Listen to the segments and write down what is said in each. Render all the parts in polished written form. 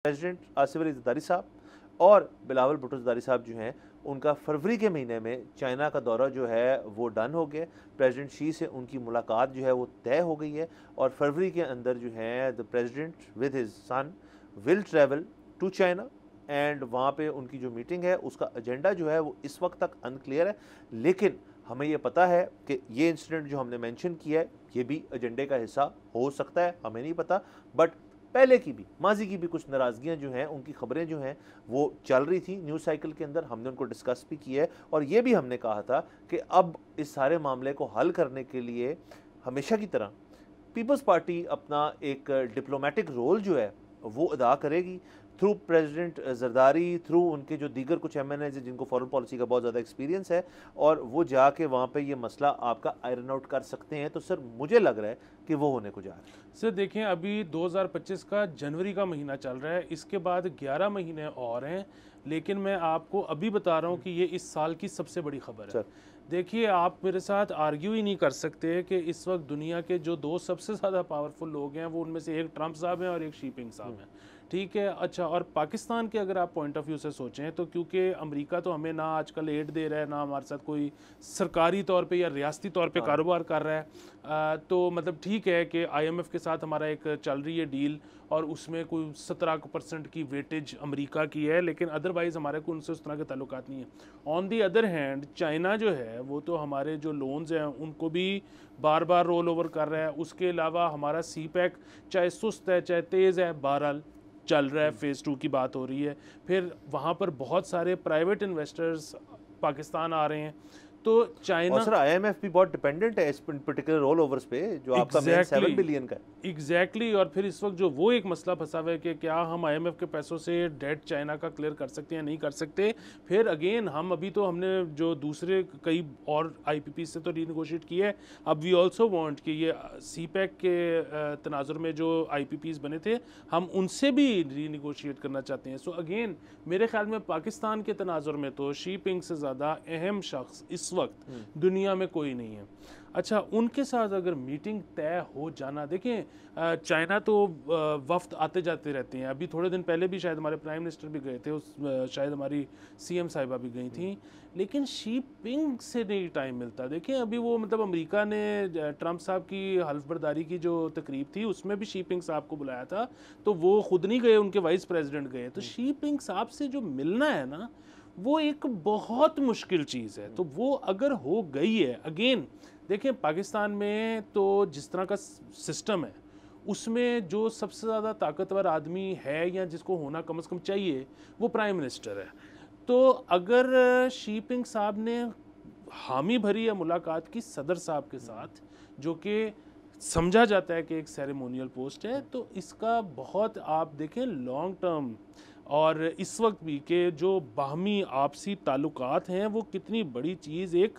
President Asif Ali Zardari साहब और बिलावल भुट्टो ज़रदारी साहब जो हैं उनका फरवरी के महीने में चाइना का दौरा जो है वो डन हो गया। प्रेसिडेंट शी से उनकी मुलाकात जो है वो तय हो गई है और फरवरी के अंदर जो है the president with his son will travel to China and वहाँ पे उनकी जो मीटिंग है उसका एजेंडा जो है वो इस वक्त तक अनक्लियर है। लेकिन हमें ये पता है कि ये इंसिडेंट जो हमने मेंशन किया है ये भी एजेंडे का हिस्सा हो सकता है, हमें नहीं पता। बट पहले की भी माजी की भी कुछ नाराज़गियाँ जो हैं उनकी खबरें जो हैं वो चल रही थी न्यूज़ साइकिल के अंदर, हमने उनको डिस्कस भी किया है और ये भी हमने कहा था कि अब इस सारे मामले को हल करने के लिए हमेशा की तरह पीपल्स पार्टी अपना एक डिप्लोमेटिक रोल जो है वो अदा करेगी थ्रू प्रेसिडेंट ज़रदारी, थ्रू उनके जो दीगर कुछ MNAs हैं जिनको फॉरेन पॉलिसी का बहुत ज़्यादा एक्सपीरियंस है और वो जाके वहाँ पे ये मसला आपका आयरन आउट कर सकते हैं। तो सर मुझे लग रहा है कि वो होने को जा रहा है। सर देखें, अभी 2025 का जनवरी का महीना चल रहा है, इसके बाद 11 महीने और हैं, लेकिन मैं आपको अभी बता रहा हूँ कि ये इस साल की सबसे बड़ी खबर है। देखिए, आप मेरे साथ आर्ग्यू ही नहीं कर सकते कि इस वक्त दुनिया के जो दो सबसे ज़्यादा पावरफुल लोग हैं वो उनमें से एक ट्रंप साहब हैं और एक शी पिंग साहब हैं, ठीक है। अच्छा, और पाकिस्तान के अगर आप पॉइंट ऑफ व्यू से सोचें तो क्योंकि अमेरिका तो हमें ना आजकल एड दे रहा है, ना हमारे साथ कोई सरकारी तौर पे या रियासती तौर पे कारोबार कर रहा है, तो मतलब ठीक है कि IMF के साथ हमारा एक चल रही है डील और उसमें कोई 17% की वेटेज अमेरिका की है, लेकिन अदरवाइज़ हमारे को उनसे उस तरह के ताल्लुकात नहीं है। On the other hand China जो है वो तो हमारे जो लोन्स हैं उनको भी बार बार रोल ओवर कर रहा है। उसके अलावा हमारा CPEC चाहे सुस्त है चाहे तेज़ है, बहरहाल चल रहा है, फेज़ 2 की बात हो रही है। फिर वहाँ पर बहुत सारे प्राइवेट इन्वेस्टर्स पाकिस्तान आ रहे हैं, तो चाइना और सर IMF भी बहुत डिपेंडेंट है इस पर्टिकुलर रोल ओवर्स पे जो आपका मेन 7 बिलियन का है। एग्जैक्टली। और फिर इस वक्त जो वो एक मसला फंसा हुआ है कि क्या हम IMF के पैसों से डेट चाइना का क्लियर कर सकते हैं, नहीं कर सकते। फिर अगेन हम अभी तो हमने जो दूसरे कई और IPP से तो रीनेगोशिएट किया है, अब वी ऑल्सो वांट कि ये CPEC के तनाजुर में जो IPPs बने थे हम उनसे भी रीनेगोशिएट करना चाहते हैं। सो अगेन मेरे ख्याल में पाकिस्तान के तनाजुर में तो शी पिंग से ज़्यादा अहम शख्स इस वक्त दुनिया में कोई नहीं है। अच्छा, उनके साथ अगर मीटिंग तय हो जाना, देखें चाइना तो वफ्द आते जाते रहते हैं। अभी थोड़े दिन पहले भी शायद हमारे प्राइम मिनिस्टर भी गए थे, शायद हमारी CM साहिबा भी गई थी, लेकिन शी पिंग से नहीं टाइम मिलता। देखें अभी वो मतलब अमेरिका ने ट्रंप साहब की हल्फ बर्दारी की जो तकरीब थी उसमें भी शी पिंग साहब को बुलाया था, तो वो खुद नहीं गए, उनके वाइस प्रेसिडेंट गए। तो शी पिंग साहब से जो मिलना है ना वो एक बहुत मुश्किल चीज़ है। तो वो अगर हो गई है, अगेन देखें पाकिस्तान में तो जिस तरह का सिस्टम है उसमें जो सबसे ज़्यादा ताकतवर आदमी है या जिसको होना कम से कम चाहिए वो प्राइम मिनिस्टर है। तो अगर शी पिंग साहब ने हामी भरी है मुलाकात की सदर साहब के साथ, जो कि समझा जाता है कि एक सेरेमोनियल पोस्ट है, तो इसका बहुत आप देखें लॉन्ग टर्म और इस वक्त भी के जो बाहमी आपसी ताल्लुकात हैं वो कितनी बड़ी चीज़ एक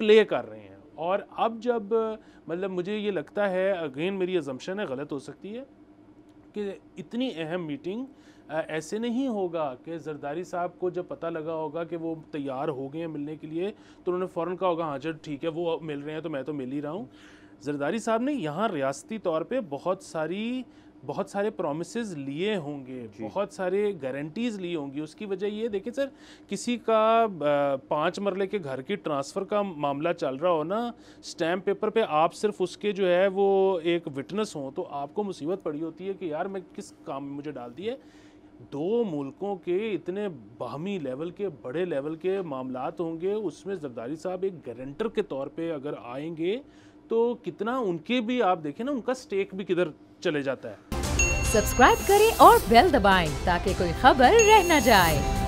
प्ले कर रहे हैं। और अब जब मतलब मुझे ये लगता है, अगेन मेरी अजम्पशन है, गलत हो सकती है, कि इतनी अहम मीटिंग ऐसे नहीं होगा कि ज़रदारी साहब को जब पता लगा होगा कि वो तैयार हो गए हैं मिलने के लिए तो उन्होंने फ़ौरन कहा होगा हाँ चल ठीक है वो मिल रहे हैं तो मैं तो मिल ही रहा हूँ। ज़रदारी साहब ने यहाँ रियासती तौर पे बहुत सारे प्रोमिसेस लिए होंगे, बहुत सारे गारंटीज़ ली होंगी। उसकी वजह ये देखिए सर, किसी का 5 मरले के घर की ट्रांसफ़र का मामला चल रहा हो ना, स्टैम्प पेपर पे आप सिर्फ उसके जो है वो एक विटनेस हो तो आपको मुसीबत पड़ी होती है कि यार मैं किस काम में मुझे डाल दिए। दो मुल्कों के इतने बाहमी लेवल के बड़े लेवल के मामलात होंगे, उसमें ज़रदारी साहब एक गारंटर के तौर पे अगर आएंगे तो कितना उनके भी आप देखें ना उनका स्टेक भी किधर चले जाता है। सब्सक्राइब करें और बेल दबाएं ताकि कोई खबर रह न जाए।